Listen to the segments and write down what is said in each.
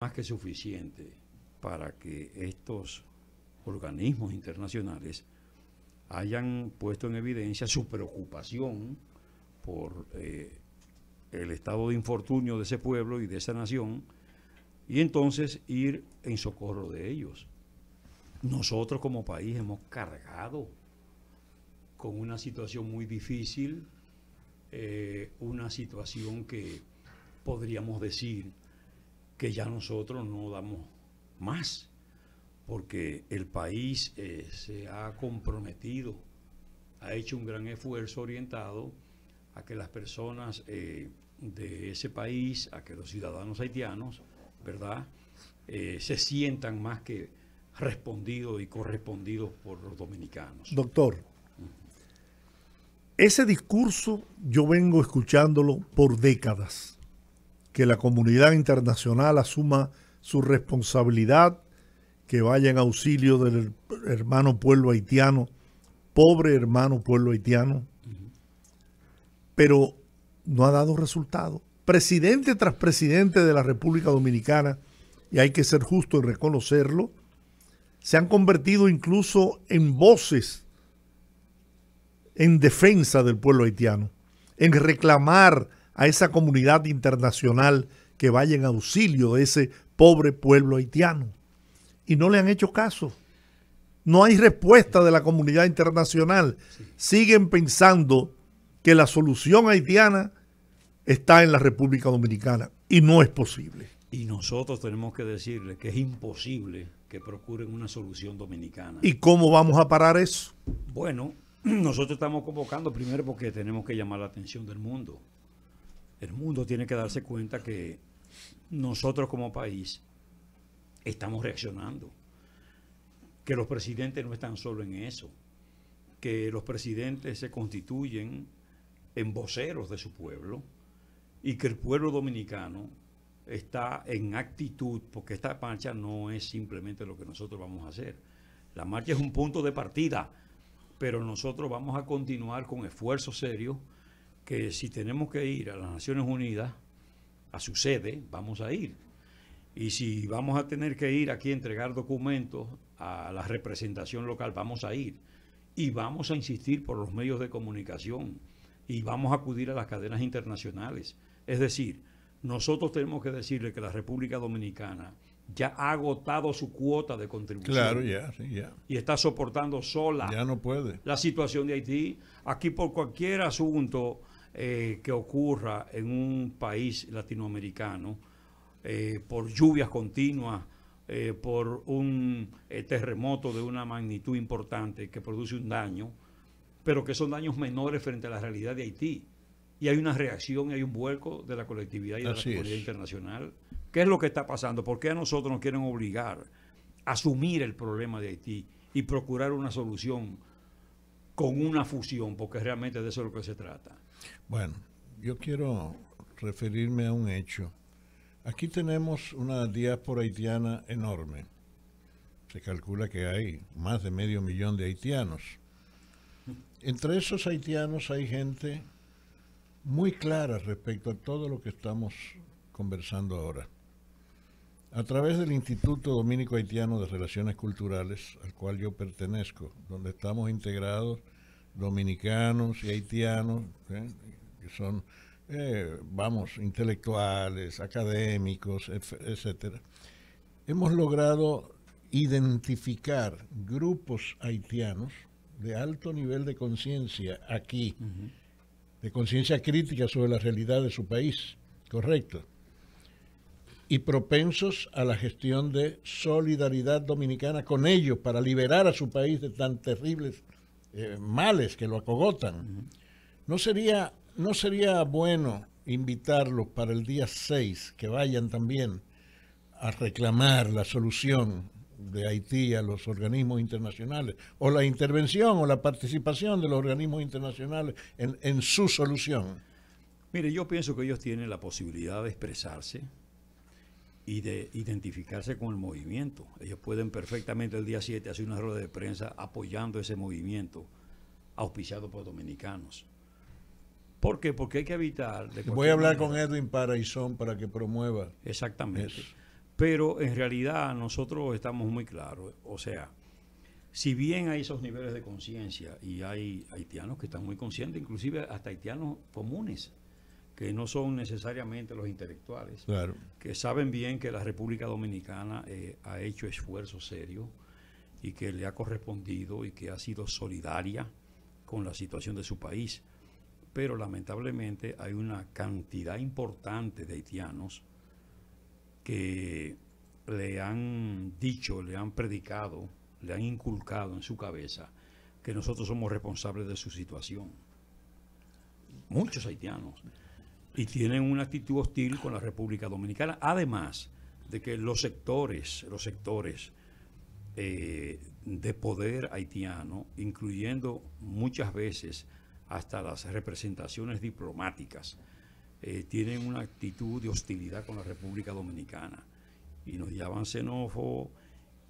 más que suficiente para que estos organismos internacionales hayan puesto en evidencia su preocupación por el estado de infortunio de ese pueblo y de esa nación, y entonces ir en socorro de ellos. Nosotros como país hemos cargado con una situación muy difícil, una situación que podríamos decir que ya nosotros no damos más, porque el país se ha comprometido, ha hecho un gran esfuerzo orientado a que las personas de ese país, a que los ciudadanos haitianos, ¿verdad?, se sientan más que respondidos y correspondidos por los dominicanos. Doctor, ese discurso yo vengo escuchándolo por décadas, que la comunidad internacional asuma su responsabilidad, que vaya en auxilio del hermano pueblo haitiano, pobre hermano pueblo haitiano, pero no ha dado resultado. Presidente tras presidente de la República Dominicana, y hay que ser justo en reconocerlo, se han convertido incluso en voces en defensa del pueblo haitiano, en reclamar a esa comunidad internacional que vaya en auxilio de ese pobre pueblo haitiano. Y no le han hecho caso. No hay respuesta de la comunidad internacional. Siguen pensando que la solución haitiana está en la República Dominicana y no es posible. Y nosotros tenemos que decirle que es imposible que procuren una solución dominicana. ¿Y cómo vamos a parar eso? Bueno, nosotros estamos convocando primero porque tenemos que llamar la atención del mundo. El mundo tiene que darse cuenta que nosotros como país estamos reaccionando, que los presidentes no están solo en eso, que los presidentes se constituyen en voceros de su pueblo y que el pueblo dominicano está en actitud, porque esta marcha no es simplemente lo que nosotros vamos a hacer. La marcha es un punto de partida, pero nosotros vamos a continuar con esfuerzos serios, que si tenemos que ir a las Naciones Unidas, a su sede, vamos a ir. Y si vamos a tener que ir aquí a entregar documentos a la representación local, vamos a ir. Y vamos a insistir por los medios de comunicación y vamos a acudir a las cadenas internacionales. Es decir, nosotros tenemos que decirle que la República Dominicana ya ha agotado su cuota de contribución. Claro, ya, sí, ya. Y está soportando sola ya no puede la situación de Haití. Aquí por cualquier asunto que ocurra en un país latinoamericano, por lluvias continuas, por un terremoto de una magnitud importante que produce un daño, pero que son daños menores frente a la realidad de Haití. Y hay una reacción, hay un vuelco de la colectividad y de la comunidad internacional. ¿Qué es lo que está pasando? ¿Por qué a nosotros nos quieren obligar a asumir el problema de Haití y procurar una solución con una fusión? Porque realmente de eso es lo que se trata. Bueno, yo quiero referirme a un hecho. Aquí tenemos una diáspora haitiana enorme. Se calcula que hay más de 500.000 de haitianos. Entre esos haitianos hay gente muy clara respecto a todo lo que estamos conversando ahora. A través del Instituto Dominico Haitiano de Relaciones Culturales, al cual yo pertenezco, donde estamos integrados dominicanos y haitianos, que son, intelectuales, académicos, etcétera, hemos logrado identificar grupos haitianos de alto nivel de conciencia aquí, de conciencia crítica sobre la realidad de su país, correcto, y propensos a la gestión de solidaridad dominicana con ellos para liberar a su país de tan terribles males que lo acogotan. ¿No sería bueno invitarlos para el día 6, que vayan también a reclamar la solución de Haití a los organismos internacionales, o la intervención o la participación de los organismos internacionales en su solución? Mire, yo pienso que ellos tienen la posibilidad de expresarse y de identificarse con el movimiento. Ellos pueden perfectamente el día 7 hacer una rueda de prensa apoyando ese movimiento auspiciado por dominicanos. ¿Por qué? Porque hay que evitar... Voy a hablar con Edwin Paraizón para que promueva exactamente. eso. Pero en realidad nosotros estamos muy claros. O sea, si bien hay esos niveles de conciencia y hay haitianos que están muy conscientes, inclusive hasta haitianos comunes, que no son necesariamente los intelectuales, Claro. que saben bien que la República Dominicana ha hecho esfuerzos serios y que le ha correspondido y que ha sido solidaria con la situación de su país. Pero lamentablemente hay una cantidad importante de haitianos que le han dicho, le han predicado, le han inculcado en su cabeza que nosotros somos responsables de su situación. Muchos haitianos. Y tienen una actitud hostil con la República Dominicana, además de que los sectores de poder haitiano, incluyendo muchas veces hasta las representaciones diplomáticas, tienen una actitud de hostilidad con la República Dominicana y nos llaman xenófobos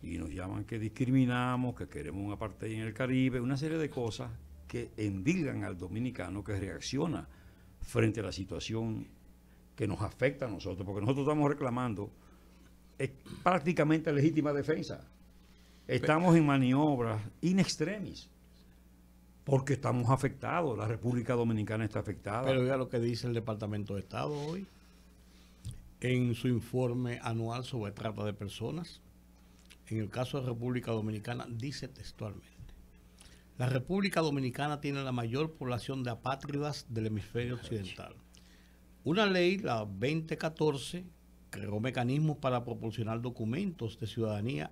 y nos llaman que discriminamos, que queremos un apartheid en el Caribe, una serie de cosas que endilgan al dominicano que reacciona frente a la situación que nos afecta a nosotros, porque nosotros estamos reclamando prácticamente legítima defensa. Estamos en maniobras in extremis, porque estamos afectados, la República Dominicana está afectada. Pero vea lo que dice el Departamento de Estado hoy en su informe anual sobre trata de personas. En el caso de República Dominicana, dice textualmente: la República Dominicana tiene la mayor población de apátridas del hemisferio occidental. Una ley, la 2014, creó mecanismos para proporcionar documentos de ciudadanía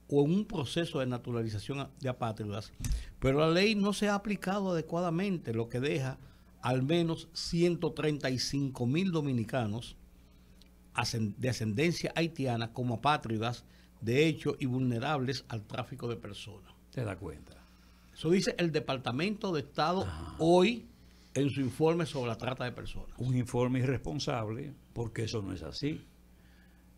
o en un proceso de naturalización de apátridas, pero la ley no se ha aplicado adecuadamente, lo que deja al menos 135,000 dominicanos de ascendencia haitiana como apátridas de hecho y vulnerables al tráfico de personas. ¿Te das cuenta? Eso dice el Departamento de Estado hoy en su informe sobre la trata de personas. Un informe irresponsable, porque eso no es así.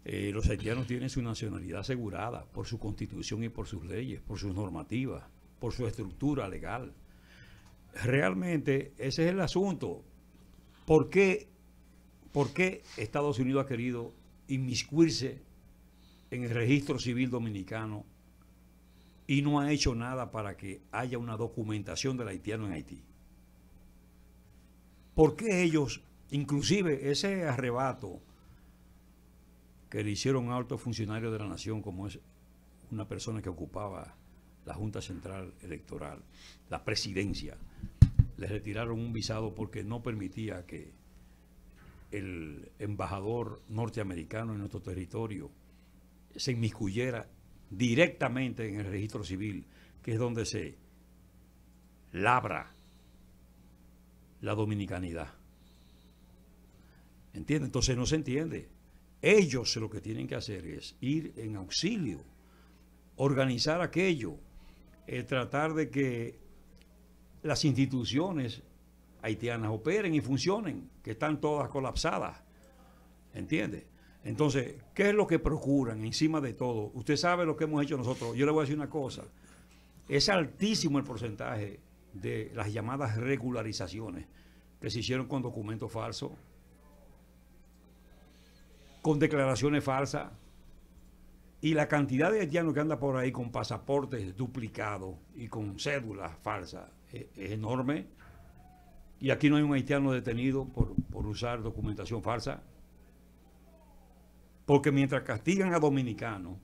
Los haitianos tienen su nacionalidad asegurada por su constitución y por sus leyes, por sus normativas, por su estructura legal. Realmente ese es el asunto. ¿Por qué Estados Unidos ha querido inmiscuirse en el registro civil dominicano y no ha hecho nada para que haya una documentación del haitiano en Haití? ¿Por qué ellos, inclusive ese arrebato que le hicieron a altos funcionarios de la nación, como es una persona que ocupaba la Junta Central Electoral, la presidencia, les retiraron un visado porque no permitía que el embajador norteamericano en nuestro territorio se inmiscuyera directamente en el registro civil, que es donde se labra la dominicanidad? ¿Entiende? Entonces no se entiende. Ellos lo que tienen que hacer es ir en auxilio, organizar aquello, tratar de que las instituciones haitianas operen y funcionen, que están todas colapsadas. ¿Entiende? Entonces, ¿qué es lo que procuran encima de todo? Usted sabe lo que hemos hecho nosotros. Yo le voy a decir una cosa. Es altísimo el porcentaje de las llamadas regularizaciones que se hicieron con documentos falsos, con declaraciones falsas, y la cantidad de haitianos que anda por ahí con pasaportes duplicados y con cédulas falsas es enorme. Y aquí no hay un haitiano detenido por usar documentación falsa. Porque mientras castigan a dominicanos,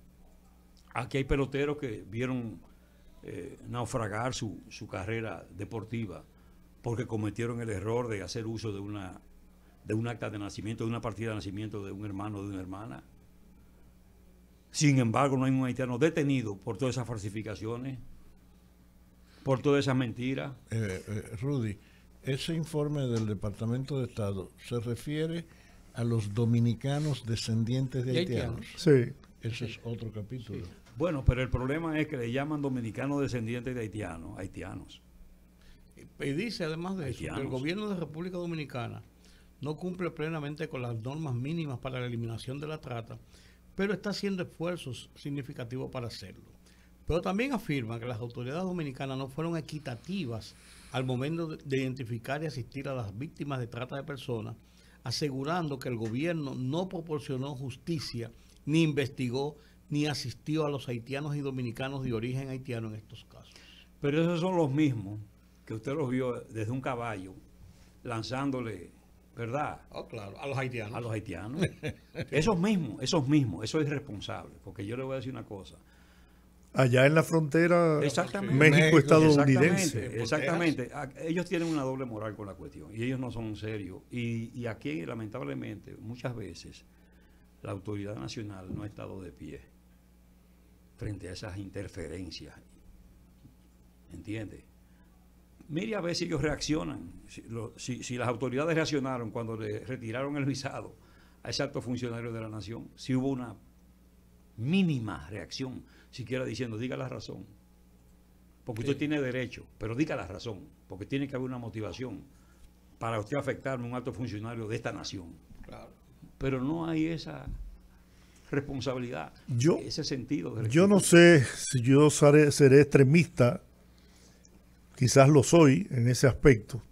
aquí hay peloteros que vieron naufragar su carrera deportiva porque cometieron el error de hacer uso de un acta de nacimiento, de una partida de nacimiento de un hermano o de una hermana. Sin embargo, no hay un haitiano detenido por todas esas falsificaciones, por todas esas mentiras. Rudy, ese informe del Departamento de Estado se refiere a los dominicanos descendientes de haitianos. Sí. Ese es otro capítulo. Sí. Bueno, pero el problema es que le llaman dominicanos descendientes de haitianos. Y dice además de eso, que el Haitianos. gobierno de República Dominicana no cumple plenamente con las normas mínimas para la eliminación de la trata, pero está haciendo esfuerzos significativos para hacerlo. Pero también afirma que las autoridades dominicanas no fueron equitativas al momento de identificar y asistir a las víctimas de trata de personas, asegurando que el gobierno no proporcionó justicia ni investigó, ni asistió a los haitianos y dominicanos de origen haitiano en estos casos. Pero esos son los mismos que usted los vio desde un caballo lanzándole, ¿verdad? Oh, claro, a los haitianos. A los haitianos. Esos mismos, eso es irresponsable. Porque yo le voy a decir una cosa. Allá en la frontera Exactamente. México-estadounidense. Exactamente. Ellos tienen una doble moral con la cuestión y ellos no son serios. Y aquí, lamentablemente, muchas veces la autoridad nacional no ha estado de pie frente a esas interferencias. ¿Entiende? Mire a ver si ellos reaccionan. Si las autoridades reaccionaron cuando le retiraron el visado a ese alto funcionario de la nación, si hubo una mínima reacción, siquiera diciendo, diga la razón. Porque usted tiene derecho, pero diga la razón, porque tiene que haber una motivación para usted afectarme a un alto funcionario de esta nación. Claro. Pero no hay esa responsabilidad, ese sentido. Yo no sé si yo seré extremista, quizás lo soy en ese aspecto,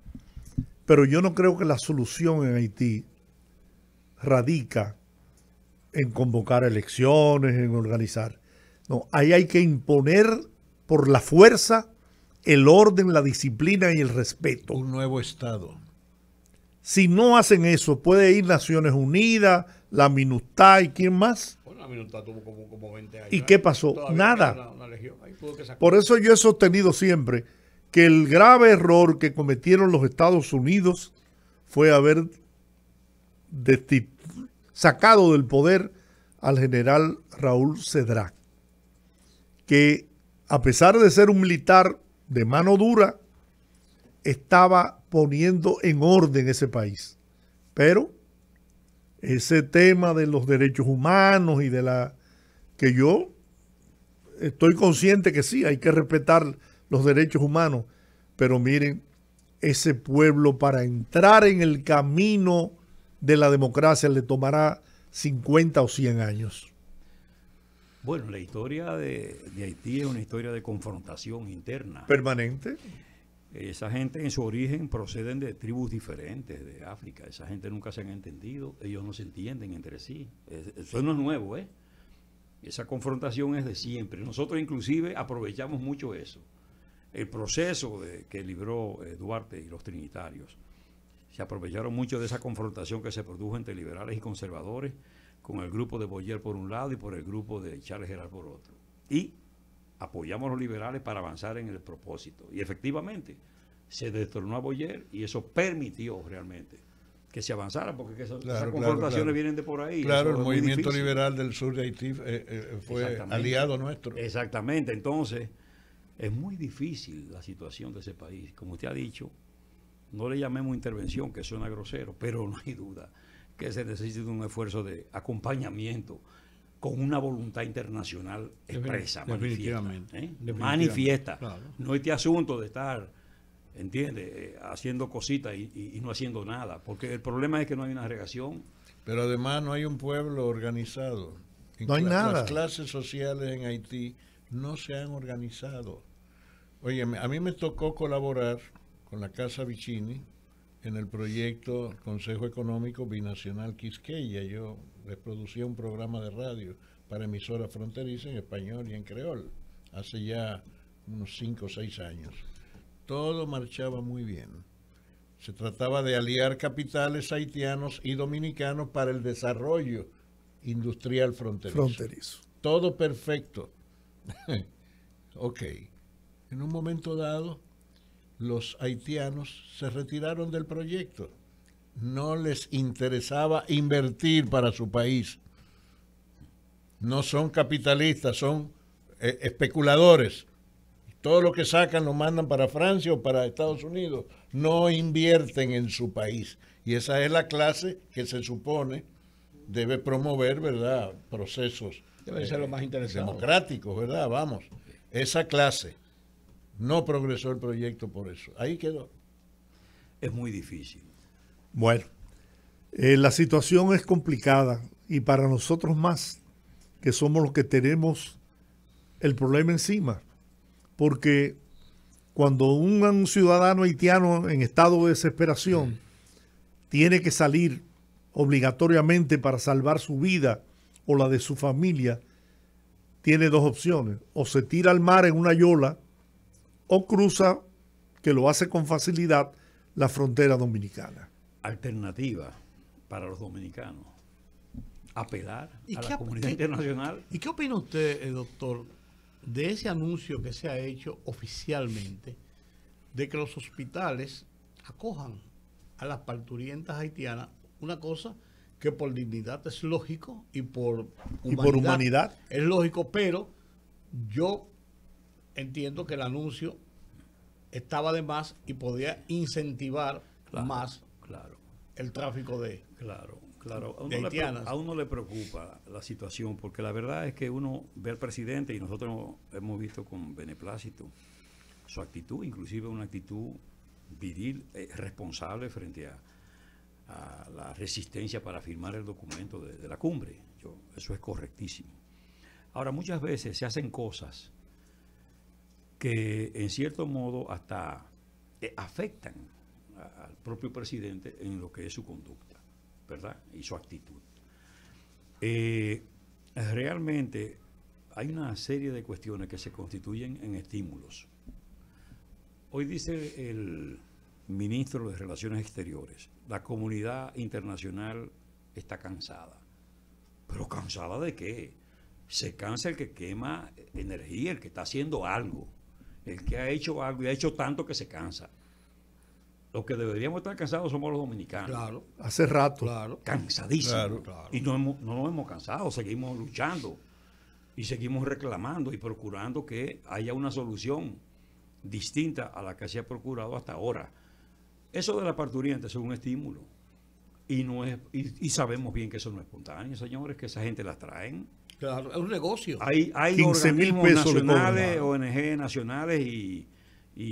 pero yo no creo que la solución en Haití radica en convocar elecciones, en organizar. No, ahí hay que imponer por la fuerza el orden, la disciplina y el respeto. Un nuevo Estado. Si no hacen eso, puede ir Naciones Unidas, la MINUSTAH y quién más. Bueno, la MINUSTAH tuvo como 20 años. ¿Y qué pasó? Nada. Por eso yo he sostenido siempre que el grave error que cometieron los Estados Unidos fue haber sacado del poder al general Raúl Cedrá, que a pesar de ser un militar de mano dura, estaba poniendo en orden ese país. Pero ese tema de los derechos humanos y que yo estoy consciente que sí, hay que respetar los derechos humanos, pero miren, ese pueblo para entrar en el camino de la democracia le tomará 50 o 100 años. Bueno, la historia de Haití es una historia de confrontación interna. ¿Permanente? Esa gente en su origen proceden de tribus diferentes de África. Esa gente nunca se han entendido, ellos no se entienden entre sí. Eso no es nuevo, ¿eh? Esa confrontación es de siempre. Nosotros inclusive aprovechamos mucho eso. El proceso que libró Duarte y los trinitarios. Se aprovecharon mucho de esa confrontación que se produjo entre liberales y conservadores, con el grupo de Boyer por un lado y por el grupo de Charles Gerard por otro. Y apoyamos a los liberales para avanzar en el propósito. Y efectivamente, se destronó a Boyer y eso permitió realmente que se avanzara, porque esas confrontaciones vienen de por ahí. Claro, el movimiento liberal del sur de Haití fue aliado nuestro. Exactamente, entonces es muy difícil la situación de ese país. Como usted ha dicho, no le llamemos intervención, que suena grosero, pero no hay duda que se necesita un esfuerzo de acompañamiento con una voluntad internacional expresa, manifiesta. Claro. No este asunto de estar, ¿entiende?, haciendo cositas y no haciendo nada, porque el problema es que no hay una reacción. Pero además no hay un pueblo organizado. No hay nada. Las clases sociales en Haití no se han organizado. Oye, a mí me tocó colaborar con la Casa Vicini en el proyecto Consejo Económico Binacional Quisqueya. Yo les producía un programa de radio para emisoras fronterizas en español y en creol, hace ya unos 5 o 6 años. Todo marchaba muy bien. Se trataba de aliar capitales haitianos y dominicanos para el desarrollo industrial fronterizo. Todo perfecto. Ok. En un momento dado, los haitianos se retiraron del proyecto. No les interesaba invertir para su país. No son capitalistas, son especuladores. Todo lo que sacan lo mandan para Francia o para Estados Unidos. No invierten en su país. Y esa es la clase que se supone debe promover, ¿verdad?, procesos debe ser lo más democráticos, ¿verdad? Vamos. Esa clase no progresó el proyecto por eso. Ahí quedó. Es muy difícil. Bueno, la situación es complicada y para nosotros más, que somos los que tenemos el problema encima. Porque cuando un ciudadano haitiano en estado de desesperación tiene que salir obligatoriamente para salvar su vida o la de su familia, tiene dos opciones: o se tira al mar en una yola o cruza, que lo hace con facilidad, la frontera dominicana. Alternativa para los dominicanos: apelar ¿Y a qué la ap- comunidad qué- internacional. ¿Y qué opina usted, doctor, de ese anuncio que se ha hecho oficialmente de que los hospitales acojan a las parturientas haitianas? Una cosa que por dignidad es lógico y por humanidad es lógico, pero yo entiendo que el anuncio estaba de más y podía incentivar Claro, más claro, el tráfico de... claro. de haitianas. A uno le preocupa la situación, porque la verdad es que uno ve al presidente, y nosotros hemos visto con beneplácito su actitud, inclusive una actitud viril, responsable frente a la resistencia para firmar el documento de la cumbre. Eso es correctísimo. Ahora, muchas veces se hacen cosas que en cierto modo hasta afectan al propio presidente en lo que es su conducta, ¿verdad? Y su actitud. Realmente hay una serie de cuestiones que se constituyen en estímulos. Hoy dice el ministro de Relaciones Exteriores: la comunidad internacional está cansada. ¿Pero cansada de qué? Se cansa el que quema energía, el que está haciendo algo, el que ha hecho algo y ha hecho tanto que se cansa. Los que deberíamos estar cansados somos los dominicanos. Claro, Hace rato. claro. Cansadísimos. Claro. Y no nos hemos cansado, seguimos luchando y seguimos reclamando y procurando que haya una solución distinta a la que se ha procurado hasta ahora. Eso de la parturienta es un estímulo. Y no es, y sabemos bien que eso no es espontáneo, señores, que esa gente las traen. Claro, es un negocio. Hay 15,000 organismos pesos le nacionales, cobran. ONG nacionales y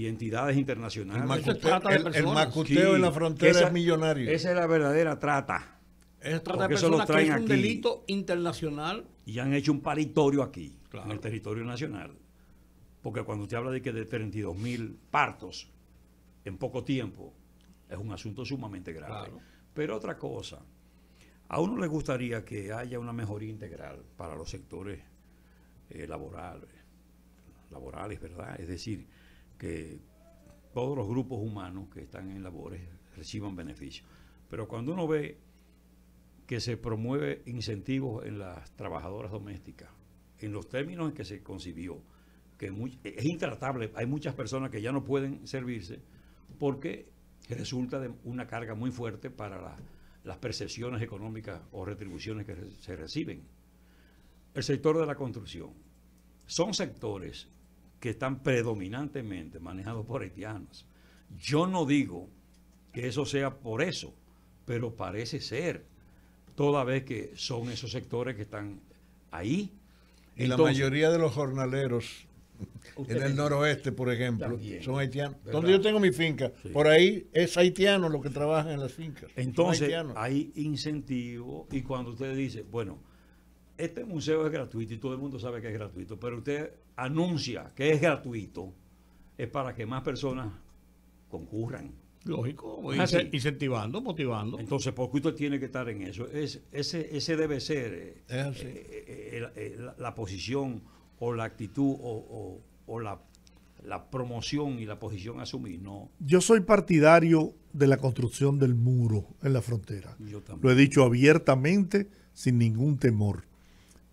entidades El, internacionales. Eso es trata de el personas. macuteo en la frontera esa- es millonario. Esa es la verdadera trata. Es trata de Porque eso lo personas, que traen es un aquí. delito internacional. Y han hecho un paritorio aquí, Claro. en el territorio nacional. Porque cuando usted habla de que de 32,000 partos en poco tiempo, es un asunto sumamente grave. Claro. Pero otra cosa, a uno le gustaría que haya una mejoría integral para los sectores laborales, ¿verdad? Es decir, que todos los grupos humanos que están en labores reciban beneficios. Pero cuando uno ve que se promueve incentivos en las trabajadoras domésticas, en los términos en que se concibió, que es intratable, hay muchas personas que ya no pueden servirse porque resulta de una carga muy fuerte para las percepciones económicas o retribuciones que se reciben. El sector de la construcción. Son sectores que están predominantemente manejados por haitianos. Yo no digo que eso sea por eso, pero parece ser, toda vez que son esos sectores que están ahí. Y la Entonces, mayoría de los jornaleros en Ustedes- el noroeste, por ejemplo, También. son haitianos. ¿Verdad? Donde yo tengo mi finca, Sí. por ahí es haitiano lo que trabaja en las fincas. Son Entonces, haitianos. hay incentivos y cuando usted dice, bueno, este museo es gratuito y todo el mundo sabe que es gratuito, pero usted anuncia que es gratuito, es para que más personas concurran. Lógico, Ah, sí. incentivando, motivando. Entonces, ¿por qué usted tiene que estar en eso? Ese debe ser Es así. la posición o la actitud o la promoción y la posición a asumir. No, Yo soy partidario de la construcción del muro en la frontera. yo también. Lo he dicho abiertamente, sin ningún temor.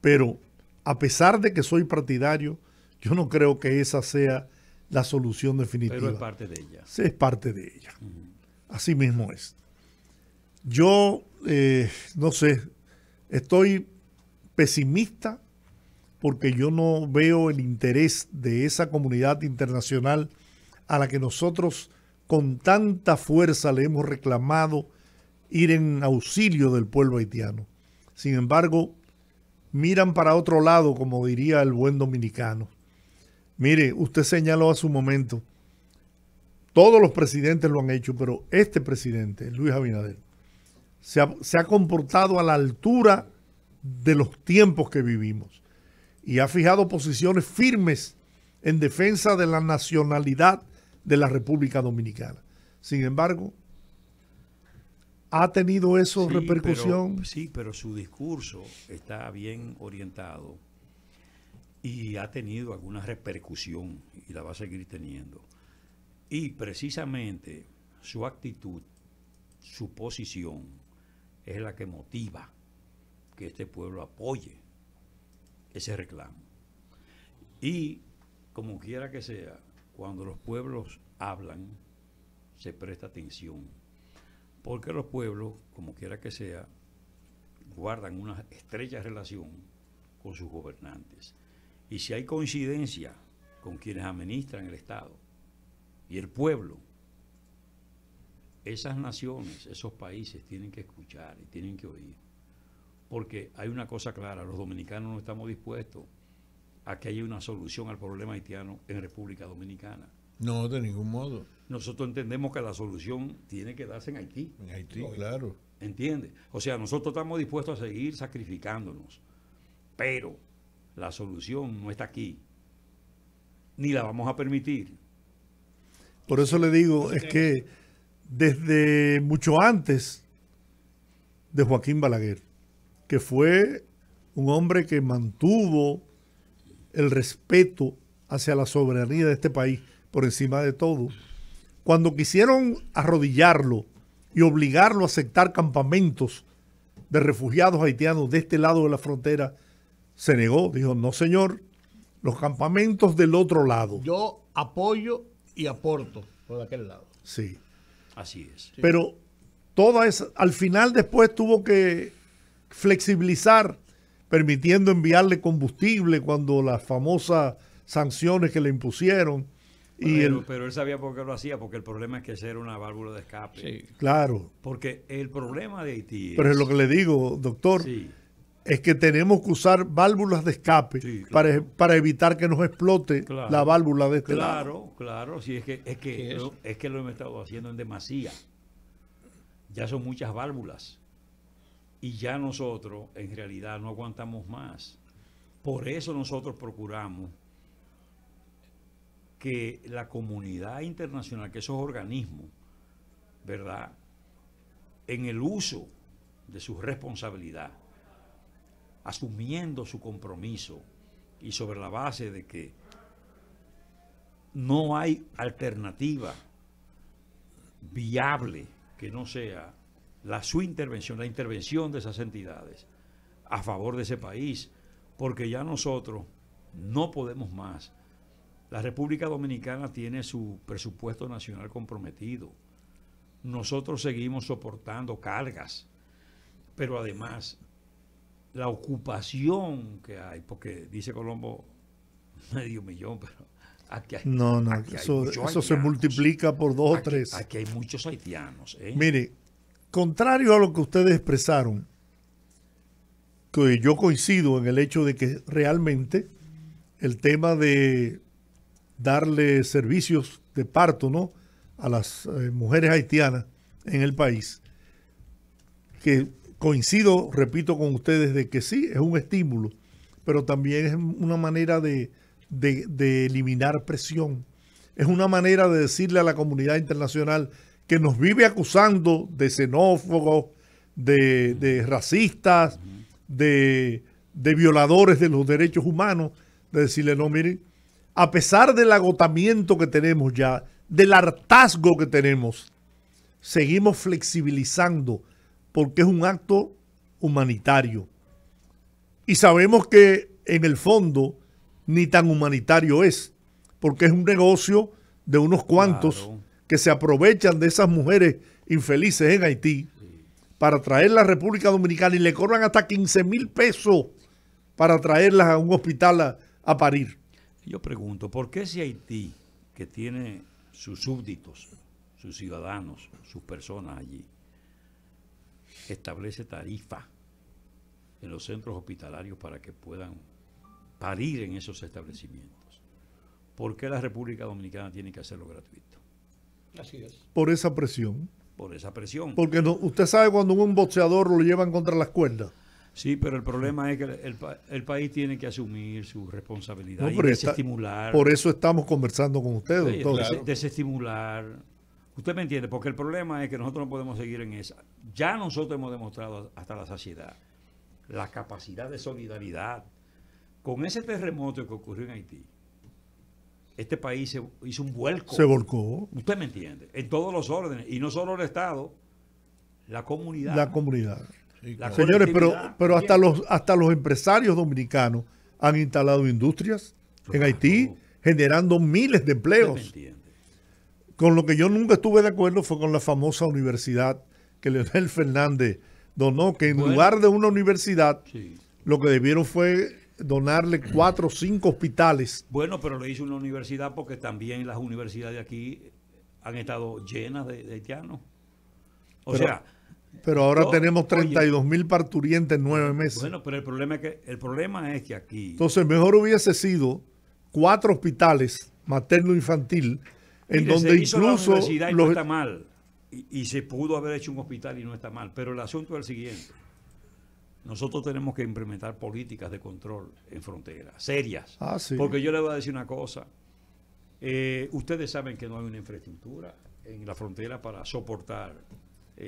Pero a pesar de que soy partidario, yo no creo que esa sea la solución definitiva. Pero es parte de ella. Sí, es parte de ella. Así mismo es. Yo, no sé, estoy pesimista porque yo no veo el interés de esa comunidad internacional a la que nosotros con tanta fuerza le hemos reclamado ir en auxilio del pueblo haitiano. Sin embargo, miran para otro lado, como diría el buen dominicano. Mire, usted señaló hace un momento, todos los presidentes lo han hecho, pero este presidente, Luis Abinader, se ha comportado a la altura de los tiempos que vivimos y ha fijado posiciones firmes en defensa de la nacionalidad de la República Dominicana. Sin embargo, ¿Ha tenido eso Sí, repercusión? sí, pero su discurso está bien orientado y ha tenido alguna repercusión y la va a seguir teniendo. Y precisamente su actitud, su posición, es la que motiva que este pueblo apoye ese reclamo. Y como quiera que sea, cuando los pueblos hablan, se presta atención. Porque los pueblos, como quiera que sea, guardan una estrecha relación con sus gobernantes. Y si hay coincidencia con quienes administran el Estado y el pueblo, esas naciones, esos países tienen que escuchar y tienen que oír. Porque hay una cosa clara, los dominicanos no estamos dispuestos a que haya una solución al problema haitiano en República Dominicana. No, de ningún modo. Nosotros entendemos que la solución tiene que darse en Haití. En Haití, claro. ¿Entiendes? O sea, nosotros estamos dispuestos a seguir sacrificándonos, pero la solución no está aquí, ni la vamos a permitir. Por eso le digo, es que desde mucho antes de Joaquín Balaguer, que fue un hombre que mantuvo el respeto hacia la soberanía de este país por encima de todo, cuando quisieron arrodillarlo y obligarlo a aceptar campamentos de refugiados haitianos de este lado de la frontera, se negó, dijo, no señor, los campamentos del otro lado. Yo apoyo y aporto por aquel lado. Sí. Así es. Sí. Pero toda esa, al final después tuvo que flexibilizar, permitiendo enviarle combustible cuando las famosas sanciones que le impusieron. Pero él sabía por qué lo hacía, porque el problema es que esa era una válvula de escape. Sí. Claro, Porque el problema de Haití pero es lo que le digo, doctor, sí, es que tenemos que usar válvulas de escape Sí, claro. para evitar que nos explote Claro. la válvula de este lado. claro, sí, es que lo hemos estado haciendo en demasía. Ya son muchas válvulas. Y ya nosotros, en realidad, no aguantamos más. Por eso nosotros procuramos que la comunidad internacional, que esos organismos, ¿verdad?, en el uso de su responsabilidad, asumiendo su compromiso y sobre la base de que no hay alternativa viable que no sea su intervención, la intervención de esas entidades a favor de ese país, porque ya nosotros no podemos más. La República Dominicana tiene su presupuesto nacional comprometido. Nosotros seguimos soportando cargas, pero además la ocupación que hay, porque dice Colombo 500,000, pero aquí hay, No, aquí hay eso muchos se haitianos. multiplica por 2 o Aquí- 3. Aquí hay muchos haitianos. Mire, contrario a lo que ustedes expresaron, que yo coincido en el hecho de que realmente el tema de darle servicios de parto, ¿no?, a las mujeres haitianas en el país, que coincido, repito con ustedes, de que sí, es un estímulo, pero también es una manera de eliminar presión. Es una manera de decirle a la comunidad internacional que nos vive acusando de xenófobos, de racistas, de violadores de los derechos humanos, de decirle, no, miren, a pesar del agotamiento que tenemos ya, del hartazgo que tenemos, seguimos flexibilizando porque es un acto humanitario. Y sabemos que en el fondo ni tan humanitario es, porque es un negocio de unos cuantos Claro. que se aprovechan de esas mujeres infelices en Haití para traerlas a la República Dominicana y le cobran hasta 15,000 pesos para traerlas a un hospital a parir. Yo pregunto, ¿por qué si Haití, que tiene sus súbditos, sus ciudadanos, sus personas allí, establece tarifa en los centros hospitalarios para que puedan parir en esos establecimientos? ¿Por qué la República Dominicana tiene que hacerlo gratuito? Así es. Por esa presión. Por esa presión. Porque no, usted sabe cuando un boxeador lo llevan contra las cuerdas. Sí, pero el problema es que el país tiene que asumir su responsabilidad No, y pero desestimular. por eso estamos conversando con usted, Sí, doctor. claro. desestimular Usted me entiende, porque el problema es que nosotros no podemos seguir en esa. Ya nosotros hemos demostrado hasta la saciedad la capacidad de solidaridad. Con ese terremoto que ocurrió en Haití, este país se hizo un vuelco. Se volcó. Usted me entiende, en todos los órdenes, y no solo el Estado, la comunidad. La comunidad. Sí, La claro. Señores, colectividad. pero hasta los empresarios dominicanos han instalado industrias en Claro. Haití, generando miles de Usted me empleos. entiende. Con lo que yo nunca estuve de acuerdo fue con la famosa universidad que Leonel Fernández donó, que en Bueno. lugar de una universidad, Sí. lo que debieron fue donarle 4 o 5 hospitales. Bueno, pero le hizo una universidad porque también las universidades de aquí han estado llenas de haitianos. O Pero- sea, Pero ahora No, tenemos oye. 32,000 parturientes en 9 meses. bueno, pero el problema es que aquí Entonces, mejor hubiese sido 4 hospitales materno-infantil, en mire, donde se hizo la incluso universidad y no los, está mal. Y se pudo haber hecho un hospital y no está mal. Pero el asunto es el siguiente. Nosotros tenemos que implementar políticas de control en fronteras, serias. Ah, sí. Porque yo le voy a decir una cosa. Ustedes saben que no hay una infraestructura en la frontera para soportar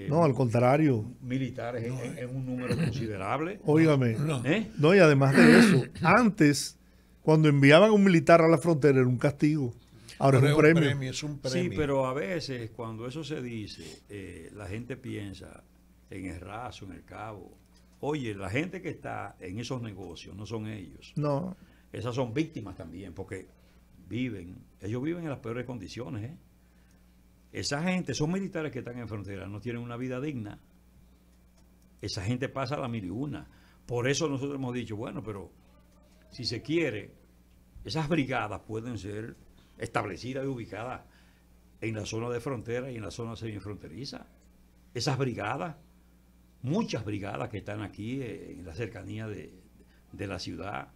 no, al contrario. militares en un número considerable. Óigame. No. ¿Eh? No, y además de eso, antes, cuando enviaban un militar a la frontera era un castigo. Ahora Pero es un premio. es un Sí, premio. pero a veces cuando eso se dice, la gente piensa en el Raso, en el Cabo. Oye, la gente que está en esos negocios no son ellos. No, Esas son víctimas también, porque ellos viven en las peores condiciones. ¿Eh? Esa gente, esos militares que están en frontera, no tienen una vida digna. Esa gente pasa a la 1001. Por eso nosotros hemos dicho, bueno, pero si se quiere, esas brigadas pueden ser establecidas y ubicadas en la zona de frontera y en la zona semifronteriza. Esas brigadas, muchas brigadas que están aquí en la cercanía de la ciudad.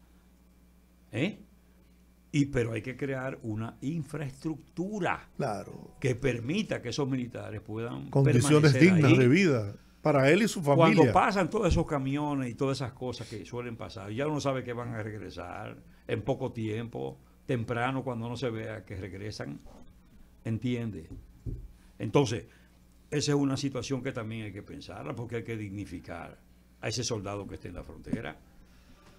Pero hay que crear una infraestructura claro. que permita que esos militares puedan Condiciones permanecer dignas ahí. de vida para él y su Cuando familia. pasan todos esos camiones y todas esas cosas que suelen pasar, ya uno sabe que van a regresar en poco tiempo, temprano, cuando no se vea que regresan, ¿entiende? Entonces, esa es una situación que también hay que pensarla, porque hay que dignificar a ese soldado que esté en la frontera.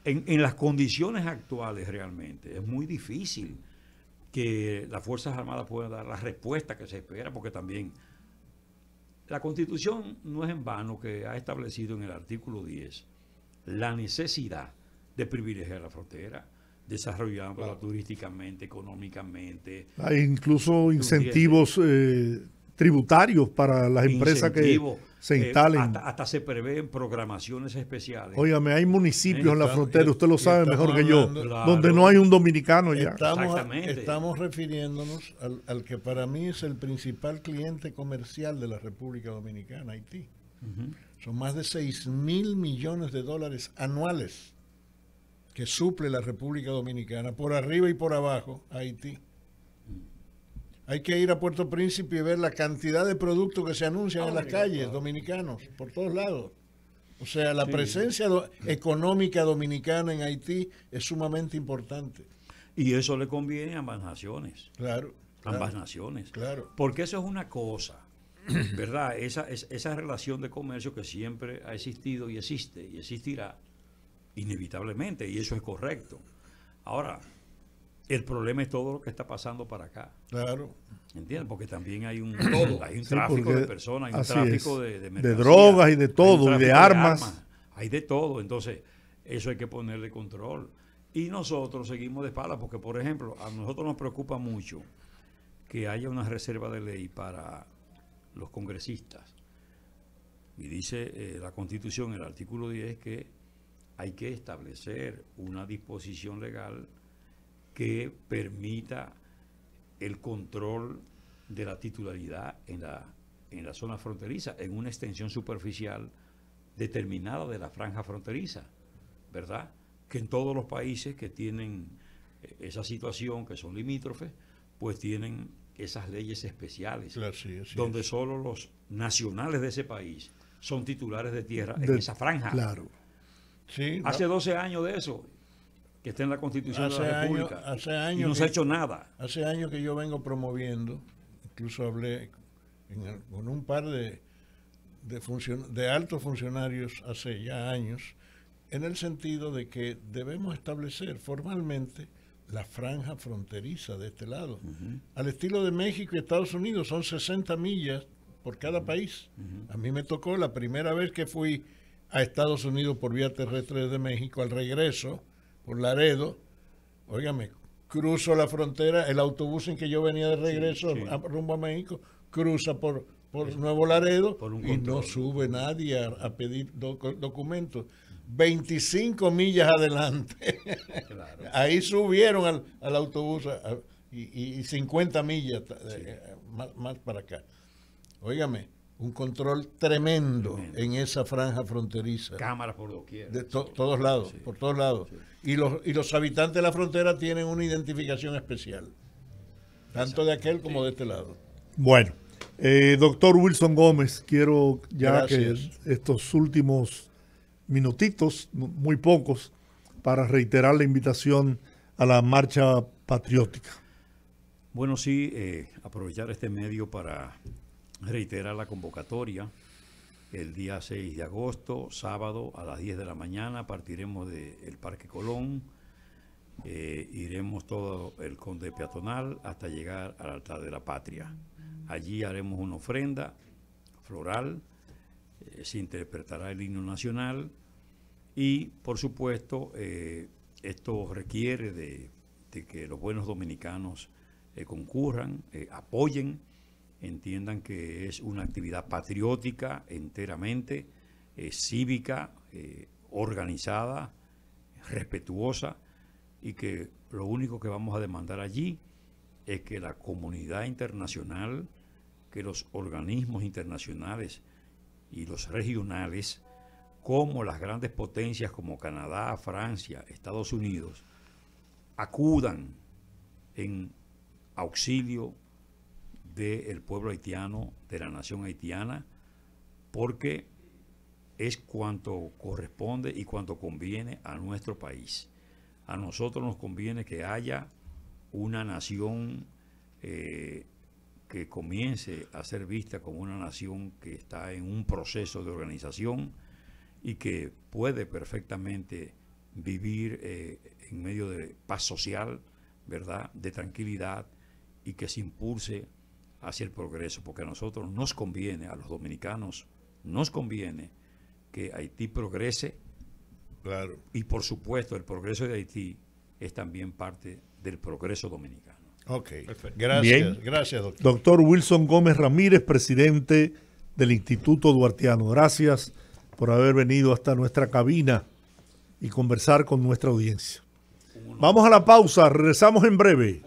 En las condiciones actuales realmente es muy difícil que las Fuerzas Armadas puedan dar la respuesta que se espera, porque también la Constitución no es en vano que ha establecido en el artículo 10 la necesidad de privilegiar la frontera, desarrollándola turísticamente, económicamente. Hay incluso incentivos tributarios para las empresas que incentivos, se instalen. Hasta se prevén programaciones especiales. Óigame, hay municipios en la Estamos- frontera, usted lo y sabe estamos mejor que yo, hablando- Claro. donde no hay un dominicano ya. Exactamente. Estamos refiriéndonos al que para mí es el principal cliente comercial de la República Dominicana, Haití. Ujú. Son más de 6,000 millones de dólares anuales que suple la República Dominicana, por arriba y por abajo, a Haití. Hay que ir a Puerto Príncipe y ver la cantidad de productos que se anuncian en las calles dominicanos, por todos lados. O sea, la Sí. presencia económica dominicana en Haití es sumamente importante. Y eso le conviene a ambas naciones. Claro. Ambas claro, naciones. Claro. Porque eso es una cosa, ¿verdad? Esa relación de comercio que siempre ha existido y existe y existirá inevitablemente, y eso es correcto. Ahora, el problema es todo lo que está pasando para acá, Claro. ¿entiendes? Porque también hay un Sí, tráfico porque de personas, hay un así tráfico es. de De mercancías, drogas y de hay un todo, y tráfico de armas. hay de todo, entonces eso hay que ponerle control. Y nosotros seguimos de espaldas porque, por ejemplo, a nosotros nos preocupa mucho que haya una reserva de ley para los congresistas. Y dice la Constitución, el artículo 10, que hay que establecer una disposición legal que permita el control de la titularidad en la zona fronteriza, en una extensión superficial determinada de la franja fronteriza, ¿verdad? Que en todos los países que tienen esa situación, que son limítrofes, pues tienen esas leyes especiales, Claro, sí, así donde es. solo los nacionales de ese país son titulares de tierra en De- esa franja. Claro. Sí, Hace 12 años de eso, que está en la Constitución de la República. hace y años no se ha que- hecho nada. Hace años que yo vengo promoviendo, incluso hablé con un par de altos funcionarios hace ya años, en el sentido de que debemos establecer formalmente la franja fronteriza de este lado. Al estilo de México y Estados Unidos, son 60 millas por cada país. A mí me tocó la primera vez que fui a Estados Unidos por vía terrestre desde México, al regreso, por Laredo, óigame, cruzo la frontera, el autobús en que yo venía de regreso rumbo a México, cruza por Nuevo Laredo y no sube nadie a pedir documentos. 25 millas adelante. Claro. Ahí subieron al autobús y 50 millas más para acá. Óigame, un control tremendo en esa franja fronteriza. Cámaras por doquier. De todos lados, por todos lados. Sí. Y los habitantes de la frontera tienen una identificación especial, tanto de aquel como de este lado. Bueno, doctor Wilson Gómez, quiero ya Gracias. Que estos últimos minutitos, muy pocos, para reiterar la invitación a la marcha patriótica. Bueno, sí, aprovechar este medio para reiterar la convocatoria. El día 6 de agosto, sábado, a las 10 de la mañana, partiremos del Parque Colón, iremos todo el Conde Peatonal hasta llegar al altar de la Patria. Allí haremos una ofrenda floral, se interpretará el himno nacional y, por supuesto, esto requiere de que los buenos dominicanos concurran, apoyen, entiendan que es una actividad patriótica enteramente, cívica, organizada, respetuosa, y que lo único que vamos a demandar allí es que la comunidad internacional, que los organismos internacionales y los regionales, como las grandes potencias como Canadá, Francia, Estados Unidos, acudan en auxilio del pueblo haitiano, de la nación haitiana, porque es cuanto corresponde y cuanto conviene a nuestro país. A nosotros nos conviene que haya una nación que comience a ser vista como una nación que está en un proceso de organización y que puede perfectamente vivir en medio de paz social, ¿verdad?, de tranquilidad, y que se impulse hacia el progreso, porque a nosotros nos conviene, a los dominicanos nos conviene que Haití progrese. Claro. Y por supuesto el progreso de Haití es también parte del progreso dominicano. Ok, perfecto. Gracias, Bien. Gracias, doctor. Doctor Wilson Gómez Ramírez, presidente del Instituto Duartiano. Gracias por haber venido hasta nuestra cabina y conversar con nuestra audiencia. Vamos a la pausa, regresamos en breve.